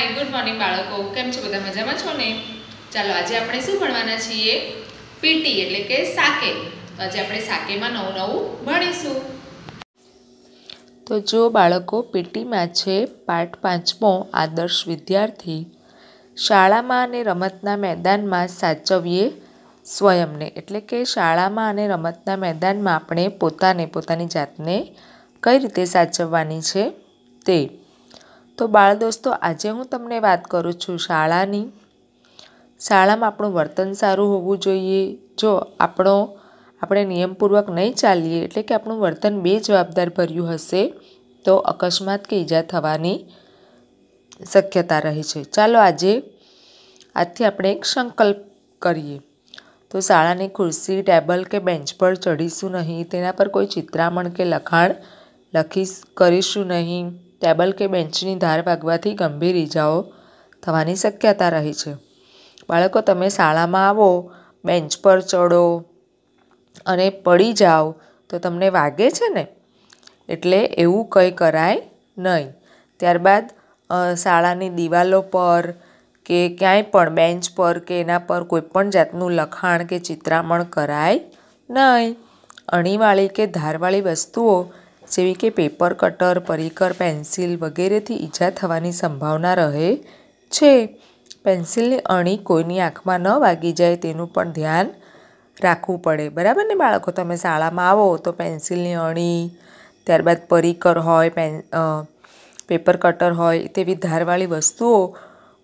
Hi good morning बाळको केम छो बधा मजामां छो ने। चालो आज आपणे शुं भणवाना छीए पीटी एटले के साके। तो आज आपणे साकेमां नवुं नवुं भणीशुं। तो जो बाळको पीटी में छे पाठ 5मो आदर्श विद्यार्थी। शाळामां अने रमतना मैदानमां साचवीए स्वयंने एटले के शाळामां अने रमतना मैदानमां आपणे पोतानी जातने कई रीते साचववानी छे ते। तो बाळ दोस्तों आज हूँ तमने बात करूँ छूँ शाळानी। शाळामां आपणुं वर्तन सारूं होवुं जोईए। जो આપણે નિયમપૂર્વક નહીં ચાલીએ એટલે કે આપણું વર્તન બેજવાબદાર ભર્યું હશે તો અકસ્માત કે ઈજા થવાની શક્યતા રહે છે। ચાલો આજથી આપણે એક સંકલ્પ કરીએ। તો શાળાની ખુરશી ટેબલ કે બેન્ચ પર ચઢીશું નહીં, તેના પર કોઈ ચિત્રામણ કે લખાણ કરીશું નહીં। ટેબલ કે બેન્ચની ધાર વાગવાથી ગંભીર ઈજાઓ થવાની શક્યતા રહે છે। બાળકો તમે શાળામાં આવો, બેન્ચ પર ચડો અને પડી જાઓ તો તમને વાગે છે ને, એટલે એવું કંઈ કરાય નહીં। ત્યારબાદ શાળાની દિવાલો પર કે ક્યાંય પણ બેન્ચ પર કે એના પર કોઈપણ જાતનું લખાણ કે ચિત્રામણ કરાય નહીં। અણીવાળી કે ધારવાળી વસ્તુઓ જેવી કે પેપર કટર, પરીકર, પેન્સિલ વગેરેથી ઈજા થવાની સંભાવના રહે છે। પેન્સિલની અણી કોઈની આંખમાં ન વાગી જાય તેનું પણ ધ્યાન રાખવું પડે, બરાબર ને બાળકો। તમે શાળામાં આવો તો પેન્સિલની અણી, ત્યારબાદ પરીકર હોય, પેપર કટર હોય તેવી ધારવાળી વસ્તુઓ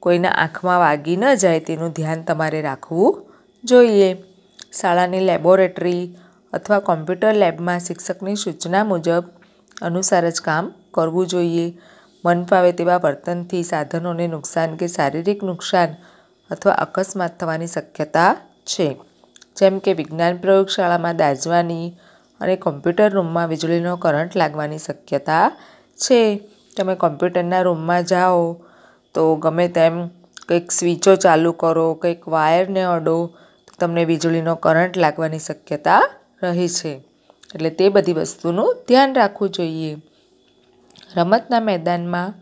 કોઈના આંખમાં વાગી ન જાય તેનું ધ્યાન તમારે રાખવું જોઈએ। શાળાની લેબોરેટરી અથવા કોમ્પ્યુટર લેબમાં શિક્ષકની સૂચના મુજબ અનુસાર જ કામ કરવું જોઈએ। મન ફાવે તેવા વર્તનથી સાધનોને નુકસાન કે શારીરિક નુકસાન અથવા અકસ્માત થવાની શક્યતા છે। જેમ કે વિજ્ઞાન પ્રયોગશાળામાં દાઝવાની અને કોમ્પ્યુટર રૂમમાં વીજળીનો કરંટ લાગવાની શક્યતા છે। તમે કોમ્પ્યુટરના રૂમમાં જાઓ તો ગમે તેમ કંઈક સ્વિચો ચાલુ કરો, કંઈક વાયરને અડો તો તમને વીજળીનો કરંટ લાગવાની શક્યતા રહે છે। એટલે તે બધી વસ્તુનું ધ્યાન રાખવું જોઈએ। રમતના મેદાનમાં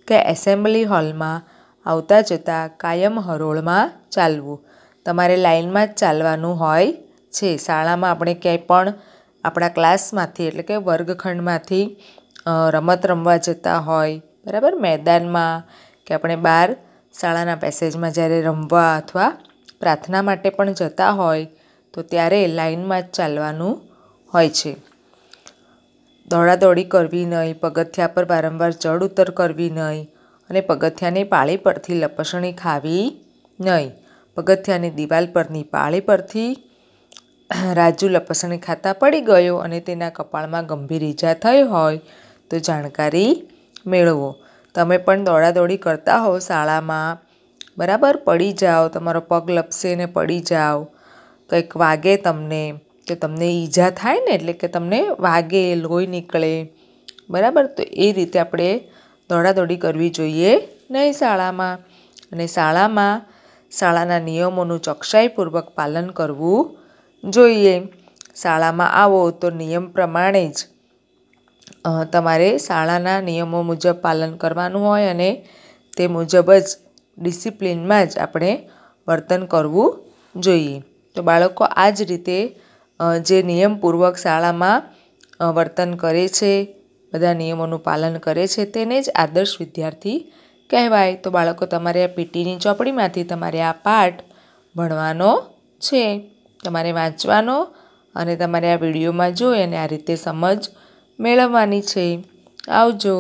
કે એસેમ્બલી હોલમાં આવતા જતાં કાયમ હરોળમાં ચાલવું। તમારે લાઇનમાં જ ચાલવાનું હોય છે। શાળામાં આપણે ક્યાંય પણ આપણા ક્લાસમાંથી એટલે કે વર્ગખંડમાંથી રમત રમવા જતા હોય, બરાબર, મેદાનમાં કે આપણે બહાર શાળાના પેસેજમાં જ્યારે રમવા અથવા પ્રાર્થના માટે પણ જતા હોય તો ત્યારે લાઇનમાં જ ચાલવાનું હોય છે। દોડાદોડી કરવી નહીં, પગથિયા પર વારંવાર ચડ ઉતર કરવી નહીં અને પગથિયાની પાળી પરથી લપસણી ખાવી નહીં। પગથિયાની દિવાલ પરની પાળી પરથી રાજુ લપસણી ખાતા પડી ગયો અને તેના કપાળમાં ગંભીર ઈજા થઈ હોય તો જાણકારી મેળવો। તમે પણ દોડાદોડી કરતા હો શાળામાં, બરાબર, પડી જાઓ, તમારો પગ લપસે ને પડી જાઓ, કંઈક વાગે તમને, તો તમને ઈજા થાય ને, એટલે કે તમને વાગે, લોહી નીકળે, બરાબર, તો એ રીતે આપણે દોડાદોડી કરવી જોઈએ નહીં શાળામાં। અને શાળાના નિયમોનું ચોકસાઈપૂર્વક પાલન કરવું જોઈએ। શાળામાં આવો તો નિયમ પ્રમાણે જ તમારે શાળાના નિયમો મુજબ પાલન કરવાનું હોય અને તે મુજબ જ ડિસિપ્લિનમાં જ આપણે વર્તન કરવું જોઈએ। તો બાળકો આ જ રીતે જે નિયમપૂર્વક શાળામાં વર્તન કરે છે, બધા નિયમોનું પાલન કરે છે, તેને જ આદર્શ વિદ્યાર્થી કહેવાય। તો બાળકો તમારે આ પીટીની ચોપડીમાંથી તમારે આ પાઠ ભણવાનો છે, તમારે વાંચવાનો અને તમારે આ વિડીયોમાં જોઈ અને આ રીતે સમજ મેળવવાની છે। આવજો।